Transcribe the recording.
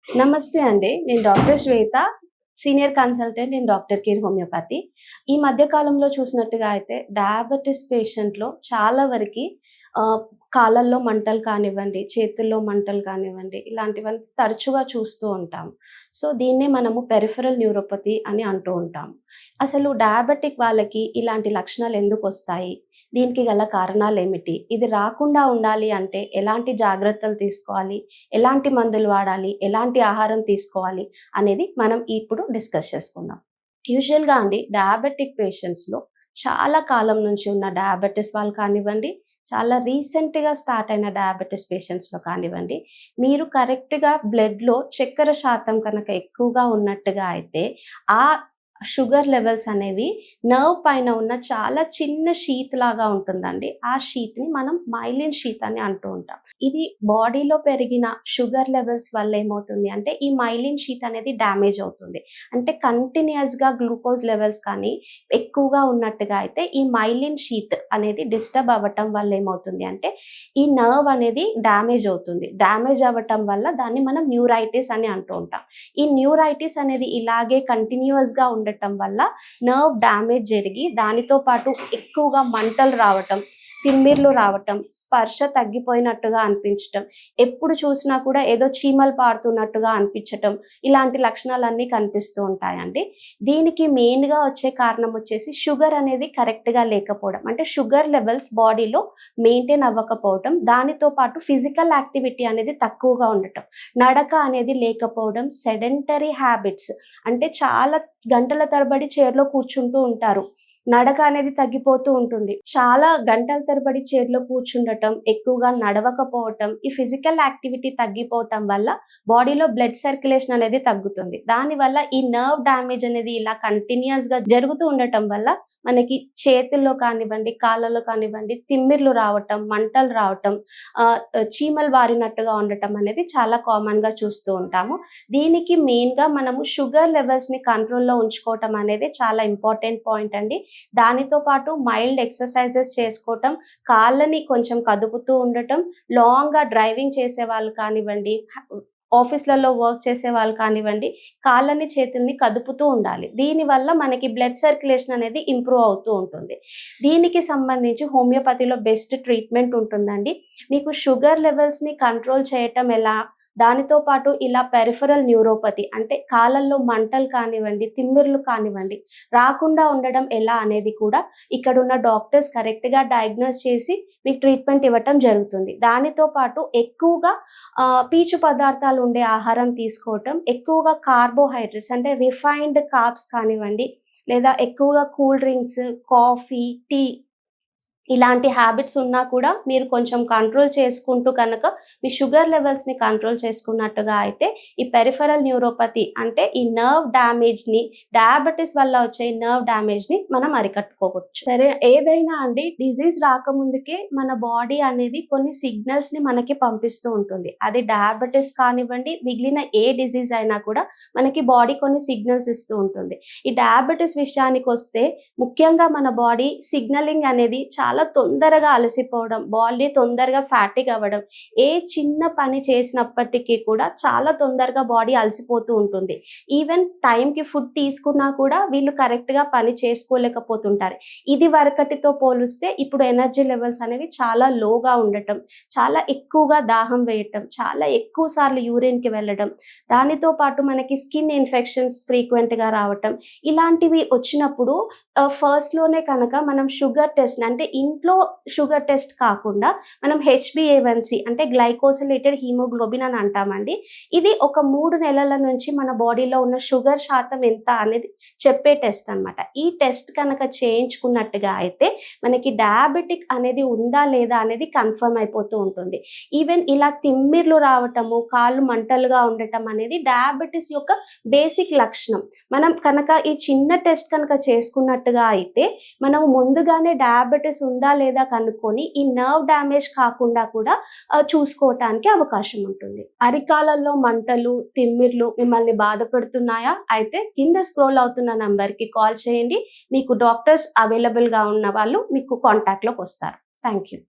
నమస్తే అండి. నేను doctor Shweta, senior consultant in doctor care homeopathy. ఈ మధ్య కాలంలో చూసినట్టుగా అయితే డయాబెటిస్ పేషెంట్‌లో చాలా వరకి కాళ్ళల్లో మంటలు కానివ్వండి, చేతుల్లో మంటలు కానివ్వండి, ఇలాంటివన్నీ తరచుగా చూస్తూ ఉంటాం. సో, దీన్నే మనము పెరిఫెరల్ న్యూరోపతి అని అంటూ ఉంటాం. అసలు డయాబెటిక్ వాళ్ళకి ఇలాంటి లక్షణాలు ఎందుకొస్తాయి? దీనికి గల కారణాలేమిటి? ఇది రాకుండా ఉండాలి అంటే ఎలాంటి జాగ్రత్తలు తీసుకోవాలి? ఎలాంటి మందులు వాడాలి? ఎలాంటి ఆహారం తీసుకోవాలి? అనేది మనం ఇప్పుడు డిస్కస్ చేసుకుందాం. యూజువల్‌గా అండి డయాబెటిక్ పేషెంట్స్‌లో చాలా కాలం నుంచి ఉన్న డయాబెటిస్ వాళ్ళు కానివ్వండి, చాలా రీసెంట్‌గా స్టార్ట్ అయిన డయాబెటిస్ పేషెంట్స్‌లో కానివ్వండి, మీరు కరెక్ట్‌గా బ్లడ్‌లో చక్కెర శాతం కనుక ఎక్కువగా ఉన్నట్టుగా అయితే, ఆ షుగర్ లెవెల్స్ అనేవి నర్వ్ పైన ఉన్న చాలా చిన్న షీత్ లాగా ఉంటుందండి. ఆ షీత్‌ని మనం మైలిన్ షీత్ అని అంటూ ఉంటాం. ఇది బాడీలో పెరిగిన షుగర్ లెవెల్స్ వల్ల ఏమవుతుంది అంటే, ఈ మైలిన్ షీత్ అనేది డ్యామేజ్ అవుతుంది. అంటే కంటిన్యూయస్‌గా గ్లూకోజ్ లెవెల్స్ కానీ ఎక్కువగా ఉన్నట్టుగా అయితే, ఈ మైలిన్ షీత్ అనేది డిస్టర్బ్ అవ్వటం వల్ల ఏమవుతుంది అంటే, ఈ నర్వ్ అనేది డ్యామేజ్ అవుతుంది. డ్యామేజ్ అవ్వటం వల్ల దాన్ని మనం న్యూరైటిస్ అని అంటూ ఉంటాం. ఈ న్యూరైటిస్ అనేది ఇలాగే కంటిన్యూయస్‌గా ఉండటం వల్ల నర్వ్ డ్యామేజ్ జరిగి దానితో పాటు ఎక్కువగా మంటలు రావటం, తిమ్మిర్లు రావటం, స్పర్శ తగ్గిపోయినట్టుగా అనిపించటం, ఎప్పుడు చూసినా కూడా ఏదో చీమలు పారుతున్నట్టుగా అనిపించటం, ఇలాంటి లక్షణాలన్నీ కనిపిస్తూ ఉంటాయండి. దీనికి మెయిన్‌గా వచ్చే కారణం వచ్చేసి షుగర్ అనేది కరెక్ట్‌గా లేకపోవడం. అంటే షుగర్ లెవెల్స్ బాడీలో మెయింటైన్ అవ్వకపోవటం, దానితో పాటు ఫిజికల్ యాక్టివిటీ అనేది తక్కువగా ఉండటం, నడక అనేది లేకపోవడం, సెడెంటరీ హ్యాబిట్స్ అంటే చాలా గంటల తరబడి చైర్‌లో కూర్చుంటూ ఉంటారు. నడక అనేది తగ్గిపోతూ ఉంటుంది. చాలా గంటల తరబడి చైర్‌లో కూర్చుండటం, ఎక్కువగా నడవకపోవటం, ఈ ఫిజికల్ యాక్టివిటీ తగ్గిపోవటం వల్ల బాడీలో బ్లడ్ సర్క్యులేషన్ అనేది తగ్గుతుంది. దానివల్ల ఈ నర్వ్ డ్యామేజ్ అనేది ఇలా కంటిన్యూయస్‌గా జరుగుతూ ఉండటం వల్ల మనకి చేతుల్లో కానివ్వండి, కాళ్ళలో కానివ్వండి తిమ్మిర్లు రావటం, మంటలు రావటం, చీమలు బారినట్టుగా ఉండటం అనేది చాలా కామన్‌గా చూస్తూ ఉంటాము. దీనికి మెయిన్‌గా మనము షుగర్ లెవెల్స్‌ని కంట్రోల్‌లో ఉంచుకోవటం అనేది చాలా ఇంపార్టెంట్ పాయింట్ అండి. దానితో పాటు మైల్డ్ ఎక్సర్‌సైజెస్ చేసుకోవటం, కాళ్ళని కొంచెం కదుపుతూ ఉండటం, లాంగ్‌గా డ్రైవింగ్ చేసేవాళ్ళు కానివ్వండి, ఆఫీస్‌లలో వర్క్ చేసేవాళ్ళు కానివ్వండి, కాళ్ళని, చేతుల్ని కదుపుతూ ఉండాలి. దీనివల్ల మనకి బ్లడ్ సర్క్యులేషన్ అనేది ఇంప్రూవ్ అవుతూ ఉంటుంది. దీనికి సంబంధించి హోమియోపతిలో బెస్ట్ ట్రీట్మెంట్ ఉంటుందండి. మీకు షుగర్ లెవెల్స్‌ని కంట్రోల్ చేయటం ఎలా? దానితో పాటు ఇలా పెరిఫెరల్ న్యూరోపతి అంటే కాళ్ళల్లో మంటలు కానివ్వండి, తిమ్మిర్లు కానివ్వండి, రాకుండా ఉండడం ఎలా అనేది కూడా ఇక్కడున్న డాక్టర్స్ కరెక్ట్‌గా డయాగ్నోస్ చేసి మీకు ట్రీట్మెంట్ ఇవ్వటం జరుగుతుంది. దానితో పాటు ఎక్కువగా పీచు పదార్థాలు ఉండే ఆహారం తీసుకోవటం, ఎక్కువగా కార్బోహైడ్రేట్స్ అంటే రిఫైన్డ్ కార్బ్స్ కానివ్వండి, లేదా ఎక్కువగా కూల్ డ్రింక్స్, కాఫీ, టీ ఇలాంటి హ్యాబిట్స్ ఉన్నా కూడా మీరు కొంచెం కంట్రోల్ చేసుకుంటూ కనుక మీ షుగర్ లెవెల్స్‌ని కంట్రోల్ చేసుకున్నట్టుగా అయితే ఈ పెరిఫెరల్ న్యూరోపతి అంటే ఈ నర్వ్ డ్యామేజ్‌ని, డయాబెటిస్ వల్ల వచ్చే నర్వ్ డ్యామేజ్‌ని మనం అరికట్టుకోవచ్చు. సరే ఏదైనా అండి డిసీజ్ రాకముందుకే మన బాడీ అనేది కొన్ని సిగ్నల్స్‌ని మనకి పంపిస్తూ ఉంటుంది. అది డయాబెటిస్ కానివ్వండి, మిగిలిన ఏ డిసీజ్ అయినా కూడా మనకి బాడీ కొన్ని సిగ్నల్స్ ఇస్తూ ఉంటుంది. ఈ డయాబెటిస్ విషయానికొస్తే ముఖ్యంగా మన బాడీ సిగ్నలింగ్ అనేది చాలా తొందరగా అలసిపోవడం, బాడీ తొందరగా ఫ్యాటిగ్ అవ్వడం, ఏ చిన్న పని చేసినప్పటికీ కూడా చాలా తొందరగా బాడీ అలసిపోతూ ఉంటుంది. ఈవెన్ టైంకి ఫుడ్ తీసుకున్నా కూడా వీళ్ళు కరెక్ట్‌గా పని చేసుకోలేకపోతుంటారు. ఇది వరకటితో పోలిస్తే ఇప్పుడు ఎనర్జీ లెవెల్స్ అనేవి చాలా లోగా ఉండటం, చాలా ఎక్కువగా దాహం వేయటం, చాలా ఎక్కువ సార్లు యూరిన్‌కి వెళ్ళడం, దానితో పాటు మనకి స్కిన్ ఇన్ఫెక్షన్స్ ఫ్రీక్వెంట్‌గా రావటం, ఇలాంటివి వచ్చినప్పుడు ఫస్ట్‌లోనే కనుక మనం షుగర్ టెస్ట్ అంటే ఇంట్లో షుగర్ టెస్ట్ కాకుండా మనం హెచ్‌బీఏవన్సీ అంటే గ్లైకోసిలేటెడ్ హీమోగ్లోబిన్ అని అంటామండి. ఇది ఒక 3 నెలల నుంచి మన బాడీలో ఉన్న షుగర్ శాతం ఎంత అనేది చెప్పే టెస్ట్ అనమాట. ఈ టెస్ట్ కనుక చేయించుకున్నట్టుగా అయితే మనకి డయాబెటిక్ అనేది ఉందా లేదా అనేది కన్ఫర్మ్ అయిపోతూ ఉంటుంది. ఈవెన్ ఇలా తిమ్మిర్లు రావటము, కాళ్ళు మంటలుగా ఉండటం అనేది డయాబెటిస్ యొక్క బేసిక్ లక్షణం. మనం కనుక ఈ చిన్న టెస్ట్ కనుక చేసుకున్నట్టుగా అయితే మనం ముందుగానే డయాబెటిస్ ఉందా లేదా కనుక్కొని ఈ నర్వ్ డ్యామేజ్ కాకుండా కూడా చూసుకోవటానికి అవకాశం ఉంటుంది. అరికాలలో మంటలు, తిమ్మిర్లు మిమ్మల్ని బాధపడుతున్నాయా? అయితే కింద స్క్రోల్ అవుతున్న నంబర్‌కి కాల్ చేయండి. మీకు డాక్టర్స్ అవైలబుల్‌గా ఉన్న వాళ్ళు మీకు కాంటాక్ట్‌లోకి వస్తారు. Thank you.